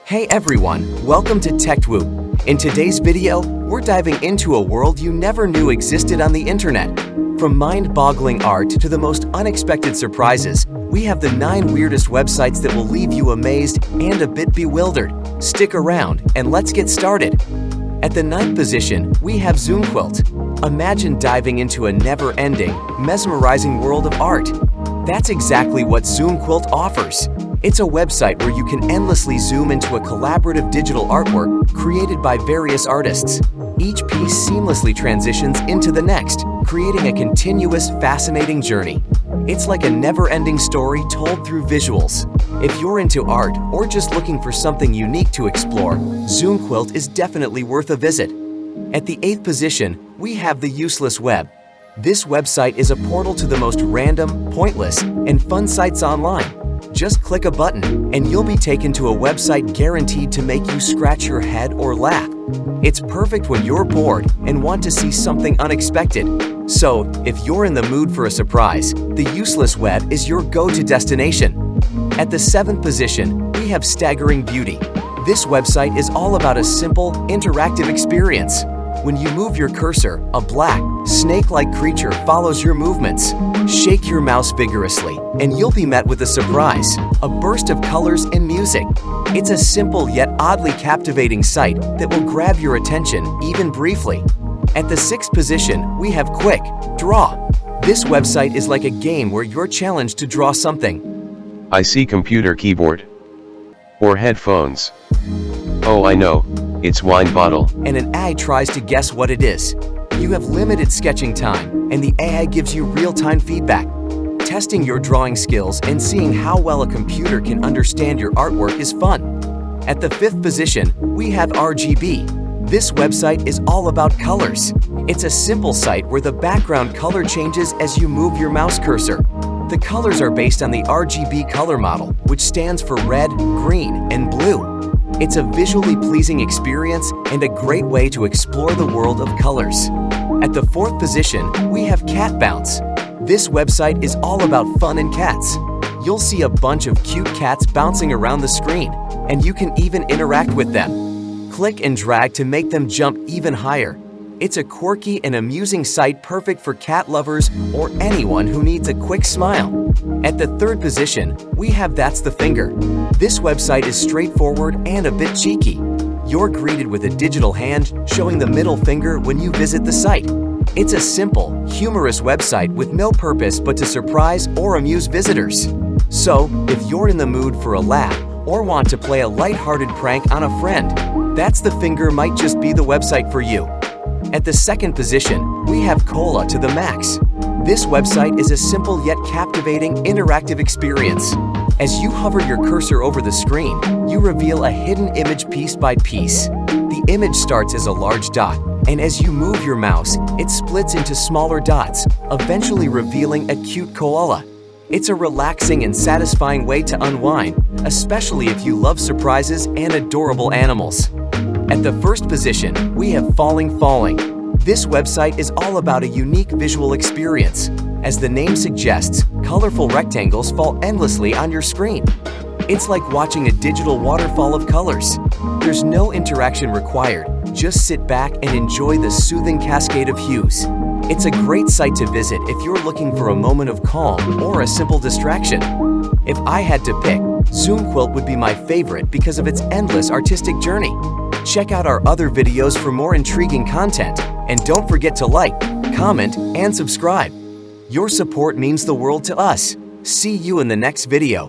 Hey everyone, welcome to TechWhoop. In today's video, we're diving into a world you never knew existed on the internet. From mind-boggling art to the most unexpected surprises, we have the 9 weirdest websites that will leave you amazed and a bit bewildered. Stick around and let's get started. At the 9th position, we have Zoomquilt. Imagine diving into a never-ending, mesmerizing world of art. That's exactly what Zoomquilt offers. It's a website where you can endlessly zoom into a collaborative digital artwork created by various artists. Each piece seamlessly transitions into the next, creating a continuous, fascinating journey. It's like a never-ending story told through visuals. If you're into art or just looking for something unique to explore, Zoomquilt is definitely worth a visit. At the 8th position, we have the Useless Web. This website is a portal to the most random, pointless, and fun sites online. Just click a button, and you'll be taken to a website guaranteed to make you scratch your head or laugh. It's perfect when you're bored and want to see something unexpected. So, if you're in the mood for a surprise, the Useless Web is your go-to destination. At the 7th position, we have Staggering Beauty. This website is all about a simple, interactive experience. When you move your cursor, a black, snake-like creature follows your movements. Shake your mouse vigorously, and you'll be met with a surprise, a burst of colors and music. It's a simple yet oddly captivating site that will grab your attention, even briefly. At the 6th position, we have Quick Draw. This website is like a game where you're challenged to draw something. I see computer keyboard. Or headphones. Oh, I know. It's wine bottle. And an AI tries to guess what it is. You have limited sketching time, and the AI gives you real-time feedback. Testing your drawing skills and seeing how well a computer can understand your artwork is fun. At the 5th position, we have RGB. This website is all about colors. It's a simple site where the background color changes as you move your mouse cursor. The colors are based on the RGB color model, which stands for red, green, and blue. It's a visually pleasing experience and a great way to explore the world of colors. At the 4th position, we have Cat Bounce. This website is all about fun and cats. You'll see a bunch of cute cats bouncing around the screen, and you can even interact with them. Click and drag to make them jump even higher. It's a quirky and amusing site perfect for cat lovers or anyone who needs a quick smile. At the 3rd position, we have That's the Finger. This website is straightforward and a bit cheeky. You're greeted with a digital hand showing the middle finger when you visit the site. It's a simple, humorous website with no purpose but to surprise or amuse visitors. So, if you're in the mood for a laugh or want to play a lighthearted prank on a friend, That's the Finger might just be the website for you. At the 2nd position, we have Koala to the Max. This website is a simple yet captivating interactive experience. As you hover your cursor over the screen, you reveal a hidden image piece by piece. The image starts as a large dot, and as you move your mouse, it splits into smaller dots, eventually revealing a cute koala. It's a relaxing and satisfying way to unwind, especially if you love surprises and adorable animals. At the 1st position, we have Falling. This website is all about a unique visual experience. As the name suggests, colorful rectangles fall endlessly on your screen. It's like watching a digital waterfall of colors. There's no interaction required. Just sit back and enjoy the soothing cascade of hues. It's a great site to visit if you're looking for a moment of calm or a simple distraction. If I had to pick, Zoomquilt would be my favorite because of its endless artistic journey. Check out our other videos for more intriguing content, and don't forget to like, comment, and subscribe. Your support means the world to us. See you in the next video.